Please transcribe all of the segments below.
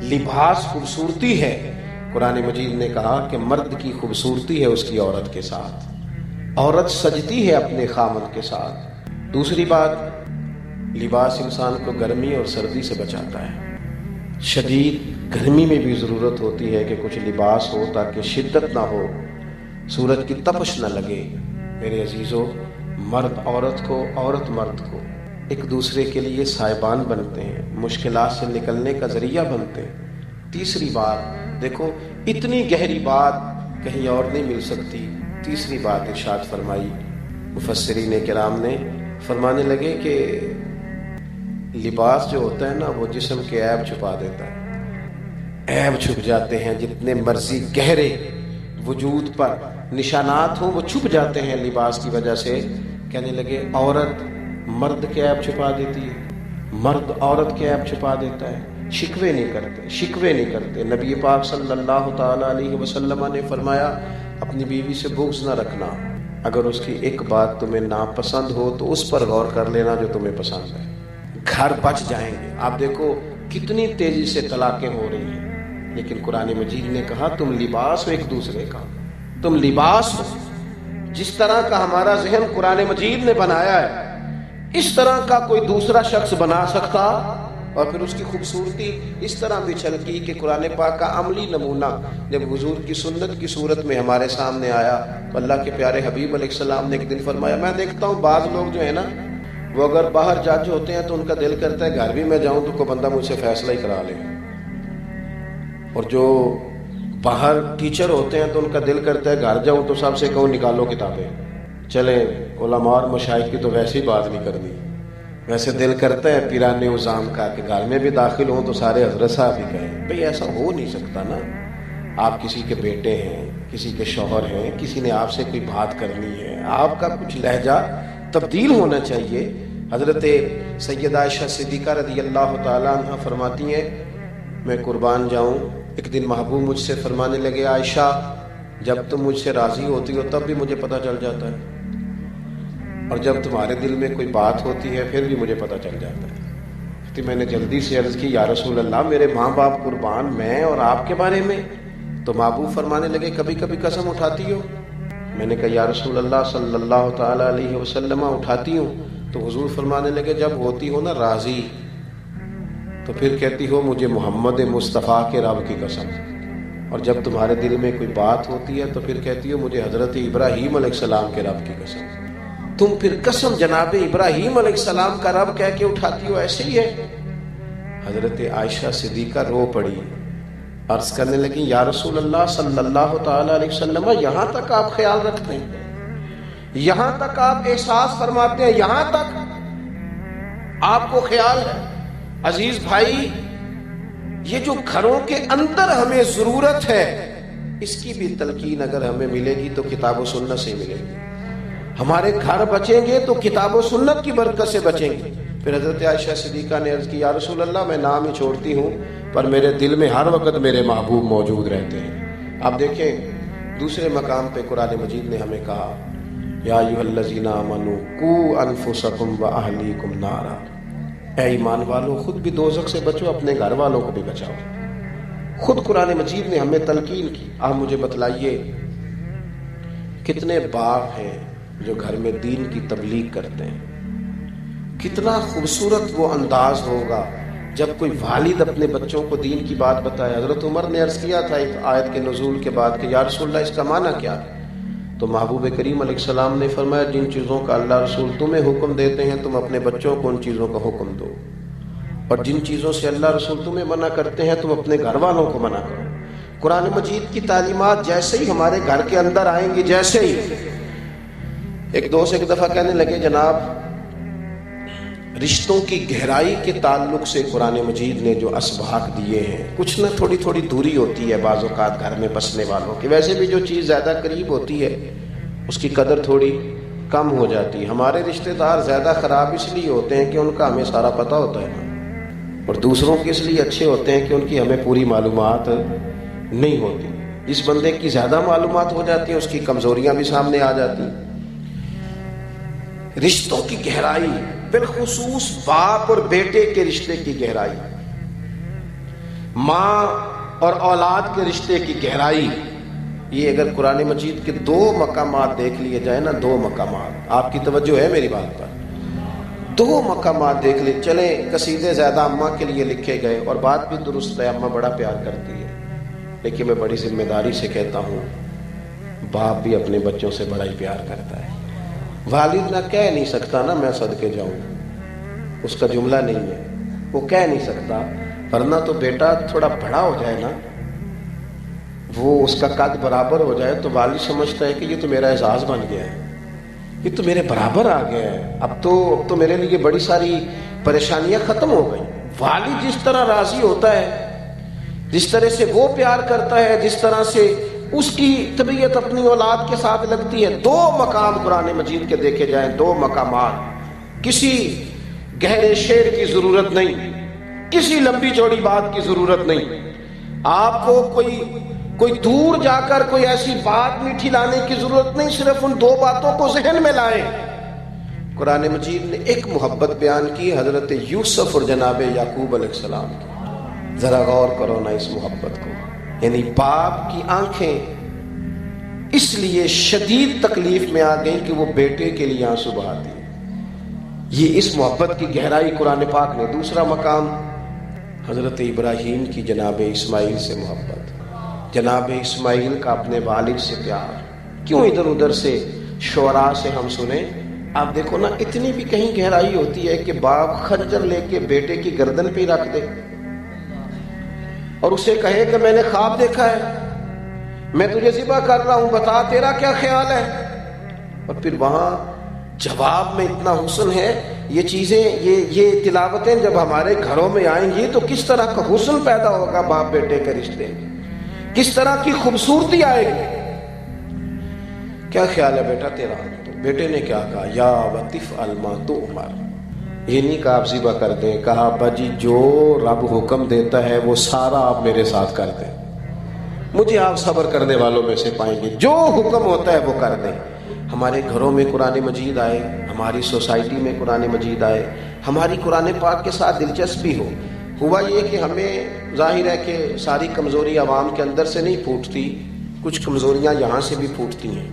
لباس خوبصورتی ہے۔ قرآن مجید نے کہا کہ مرد کی خوبصورتی ہے اس کی عورت کے ساتھ، عورت سجتی ہے اپنے خامد کے ساتھ۔ دوسری بات، لباس انسان کو گرمی اور سردی سے بچاتا ہے۔ شدید گرمی میں بھی ضرورت ہوتی ہے کہ کچھ لباس ہو تاکہ شدت نہ ہو، سورج کی تپش نہ لگے۔ میرے عزیزو، مرد عورت کو، عورت مرد کو ایک دوسرے کے لیے سائبان بنتے ہیں، مشکلات سے نکلنے کا ذریعہ بنتے ہیں۔ تیسری بات دیکھو، اتنی گہری بات کہیں اور نہیں مل سکتی۔ تیسری بات ارشاد فرمائی مفسرین کرام نے، فرمانے لگے کہ لباس جو ہوتا ہے نا وہ جسم کے عیب چھپا دیتا ہے، عیب چھپ جاتے ہیں، جتنے مرضی گہرے وجود پر نشانات ہوں وہ چھپ جاتے ہیں لباس کی وجہ سے۔ کہنے لگے عورت مرد کے عیب چھپا دیتی ہے، مرد عورت کے عیب چھپا دیتا ہے۔ شکوے نہیں کرتے۔ نبی پاک صلی اللہ تعالی علیہ وسلم نے فرمایا اپنی بیوی سے بغض نہ رکھنا، اگر اس کی ایک بات تمہیں ناپسند ہو تو اس پر غور کر لینا جو تمہیں پسند ہے، گھر بچ جائیں گے۔ آپ دیکھو کتنی تیزی سے طلاقیں ہو رہی ہیں، لیکن قرآن مجید نے کہا تم لباس ہو ایک دوسرے کا، تم لباس ہو۔ جس طرح کا ہمارا ذہن قرآن مجید نے بنایا ہے اس طرح کا کوئی دوسرا شخص بنا سکتا، اور پھر اس کی خوبصورتی اس طرح بھی چھلکی کہ قرآن پاک کا عملی نمونہ جب حضور کی سنت کی صورت میں ہمارے سامنے آیا تو اللہ کے پیارے حبیب علیہ السلام نے ایک دن فرمایا، میں دیکھتا ہوں بعض لوگ جو ہے نا وہ اگر باہر جج ہوتے ہیں تو ان کا دل کرتا ہے گھر بھی میں جاؤں تو کوئی بندہ مجھ سے فیصلہ ہی کرا لے، اور جو باہر ٹیچر ہوتے ہیں تو ان کا دل کرتا ہے گھر جاؤں تو سب سے کہوں نکالو کتابیں، چلیں علماء اور مشائخ کی تو ویسے ہی بات نہیں کرنی، ویسے دل کرتا ہے پیران عظام کا کہ گھر میں بھی داخل ہوں تو سارے حضرت صاحب ہی کہیں۔ بھئی ایسا ہو نہیں سکتا نا، آپ کسی کے بیٹے ہیں، کسی کے شوہر ہیں، کسی نے آپ سے کوئی بات کرنی ہے، آپ کا کچھ لہجہ تبدیل ہونا چاہیے۔ حضرت سیدہ عائشہ صدیقہ رضی اللہ تعالی عنہ فرماتی ہیں میں قربان جاؤں، ایک دن محبوب مجھ سے فرمانے لگے عائشہ جب تم مجھ سے راضی ہوتی ہو تب بھی مجھے پتہ چل جاتا ہے، اور جب تمہارے دل میں کوئی بات ہوتی ہے پھر بھی مجھے پتہ چل جاتا ہے۔ تو میں نے جلدی سے عرض کی یا رسول اللہ میرے ماں باپ قربان، میں اور آپ کے بارے میں؟ تو محبوب فرمانے لگے کبھی کبھی قسم اٹھاتی ہو؟ میں نے کہا یا رسول اللہ صلی اللہ تعالی علیہ وسلم اٹھاتی ہوں۔ تو حضور فرمانے لگے جب ہوتی ہو نا راضی تو پھر کہتی ہو مجھے محمد مصطفیٰ کے رب کی قسم، اور جب تمہارے دل میں کوئی بات ہوتی ہے تو پھر کہتی ہو مجھے حضرت ابراہیم علیہ السلام کے رب کی قسم۔ تم پھر قسم جناب ابراہیم علیہ السلام کا رب کہہ کے اٹھاتی ہو، ایسے ہی ہے؟ حضرت عائشہ صدیقہ رو پڑی، عرض کرنے لگی یا رسول اللہ صلی اللہ تعالی علیہ وسلم یہاں تک آپ خیال رکھتے ہیں، یہاں تک آپ احساس فرماتے ہیں، یہاں تک آپ کو خیال ہے؟ عزیز بھائی، یہ جو گھروں کے اندر ہمیں ضرورت ہے اس کی بھی تلقین اگر ہمیں ملے گی تو کتاب و سنت سے ملے گی۔ ہمارے گھر بچیں گے تو کتاب و سنت کی برکت سے بچیں گے۔ پھر حضرت عائشہ صدیقہ نے عرض کی یا رسول اللہ میں نام ہی چھوڑتی ہوں پر میرے دل میں ہر وقت میرے محبوب موجود رہتے ہیں۔ آپ دیکھیں دوسرے مقام پہ قرآن مجید نے ہمیں کہا یا ایھا الذین آمنوا قوا انفسکم واہلیکم نارا، اے ایمان والو خود بھی دوزخ سے بچو، اپنے گھر والوں کو بھی بچاؤ۔ خود قرآن مجید نے ہمیں تلقین کی۔ آپ مجھے بتلائیے کتنے باپ ہیں جو گھر میں دین کی تبلیغ کرتے ہیں، کتنا خوبصورت وہ انداز ہوگا جب کوئی والد اپنے بچوں کو دین کی بات بتائے۔ حضرت عمر نے عرض کیا تھا ایک آیت کے نزول کے بعد کہ یا رسول اللہ اس کا معنی کیا ہے؟ تو محبوب کریم علیہ السلام نے فرمایا جن چیزوں کا اللہ رسول تمہیں حکم دیتے ہیں تم اپنے بچوں کو ان چیزوں کا حکم دو، اور جن چیزوں سے اللہ رسول تمہیں منع کرتے ہیں تم اپنے گھر والوں کو منع کرو۔ قرآن مجید کی تعلیمات جیسے ہی ہمارے گھر کے اندر آئیں گی، جیسے ہی ایک دوست ایک دفعہ کہنے لگے جناب رشتوں کی گہرائی کے تعلق سے قرآن مجید نے جو اسباق دیے ہیں، کچھ نہ تھوڑی تھوڑی دوری ہوتی ہے بعض اوقات گھر میں بسنے والوں کی، ویسے بھی جو چیز زیادہ قریب ہوتی ہے اس کی قدر تھوڑی کم ہو جاتی ہے۔ ہمارے رشتہ دار زیادہ خراب اس لیے ہوتے ہیں کہ ان کا ہمیں سارا پتہ ہوتا ہے، اور دوسروں کے اس لیے اچھے ہوتے ہیں کہ ان کی ہمیں پوری معلومات نہیں ہوتی۔ جس بندے کی زیادہ معلومات ہو جاتی ہیں اس کی کمزوریاں بھی سامنے آ جاتی ہیں۔ رشتوں کی گہرائی، بالخصوص باپ اور بیٹے کے رشتے کی گہرائی، ماں اور اولاد کے رشتے کی گہرائی، یہ اگر قرآن مجید کے 2 مقامات دیکھ لیے جائیں نا، 2 مقامات، آپ کی توجہ ہے میری بات پر، 2 مقامات دیکھ لیں. چلیں قصیدے زیادہ اماں کے لیے لکھے گئے، اور بات بھی درست ہے، اماں بڑا پیار کرتی ہے، لیکن میں بڑی ذمہ داری سے کہتا ہوں باپ بھی اپنے بچوں سے بڑا ہی پیار کرتا ہے. والد نہ کہہ نہیں سکتا نا میں صدقے جاؤں، اس کا جملہ نہیں ہے، وہ کہہ نہیں سکتا، ورنہ تو بیٹا تھوڑا بڑا ہو جائے نا، وہ اس کا قد برابر ہو جائے تو والد سمجھتا ہے کہ یہ تو میرا اعزاز بن گیا ہے، یہ تو میرے برابر آ گیا ہے، اب تو میرے لیے بڑی ساری پریشانیاں ختم ہو گئی. والد جس طرح راضی ہوتا ہے، جس طرح سے وہ پیار کرتا ہے، جس طرح سے اس کی طبیعت اپنی اولاد کے ساتھ لگتی ہے. 2 مقام قرآن مجید کے دیکھے جائیں، 2 مقامات، کسی گہرے شعر کی ضرورت نہیں، کسی لمبی چوڑی بات کی ضرورت نہیں، آپ کو کوئی دور جا کر کوئی ایسی بات میٹھی لانے کی ضرورت نہیں، صرف ان 2 باتوں کو ذہن میں لائیں. قرآن مجید نے ایک محبت بیان کی، حضرت یوسف اور جناب یعقوب علیہ السلام کی. ذرا غور کرو نا اس محبت کو، یعنی باپ کی آنکھیں اس لیے شدید تکلیف میں آ گئیں کہ وہ بیٹے کے لیے آنسو بہاتی. یہ اس محبت کی گہرائی قرآن پاک نے. دوسرا مقام حضرت ابراہیم کی جناب اسماعیل سے محبت، جناب اسماعیل کا اپنے والد سے پیار. کیوں ادھر ادھر سے شعراء سے ہم سنیں؟ آپ دیکھو نا، اتنی بھی کہیں گہرائی ہوتی ہے کہ باپ خنجر لے کے بیٹے کی گردن پہ رکھ دے اور اسے کہے کہ میں نے خواب دیکھا ہے، میں تجھے ذبح کر رہا ہوں، بتا تیرا کیا خیال ہے. اور پھر وہاں جواب میں اتنا حسن ہے. یہ چیزیں، یہ تلاوتیں جب ہمارے گھروں میں آئیں گی تو کس طرح کا حسن پیدا ہوگا باپ بیٹے کے رشتے میں، کس طرح کی خوبصورتی آئے گی. کیا خیال ہے بیٹا تیرا؟ تو بیٹے نے کیا کہا؟ یا وطف الما تو عمر، یہ نہیں کہا آپ ذبح کر دیں، کہا ابا جی جو رب حکم دیتا ہے وہ سارا آپ میرے ساتھ کر دیں، مجھے آپ صبر کرنے والوں میں سے پائیں گے، جو حکم ہوتا ہے وہ کر دیں. ہمارے گھروں میں قرآن مجید آئے، ہماری سوسائٹی میں قرآن مجید آئے، ہماری قرآن پاک کے ساتھ دلچسپی ہو. ہوا یہ کہ ہمیں ظاہر ہے کہ ساری کمزوری عوام کے اندر سے نہیں پھوٹتی، کچھ کمزوریاں یہاں سے بھی پھوٹتی ہیں.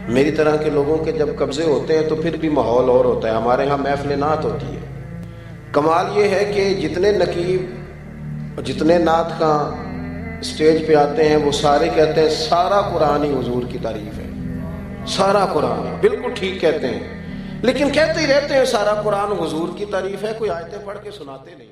میری طرح کے لوگوں کے جب قبضے ہوتے ہیں تو پھر بھی ماحول اور ہوتا ہے. ہمارے ہاں محفل نعت ہوتی ہے. کمال یہ ہے کہ جتنے نقیب اور جتنے نعت خواں اسٹیج پہ آتے ہیں وہ سارے کہتے ہیں سارا قرآن ہی حضور کی تعریف ہے، سارا قرآن. بالکل ٹھیک کہتے ہیں، لیکن کہتے ہی رہتے ہیں سارا قرآن حضور کی تعریف ہے، کوئی آیتیں پڑھ کے سناتے نہیں.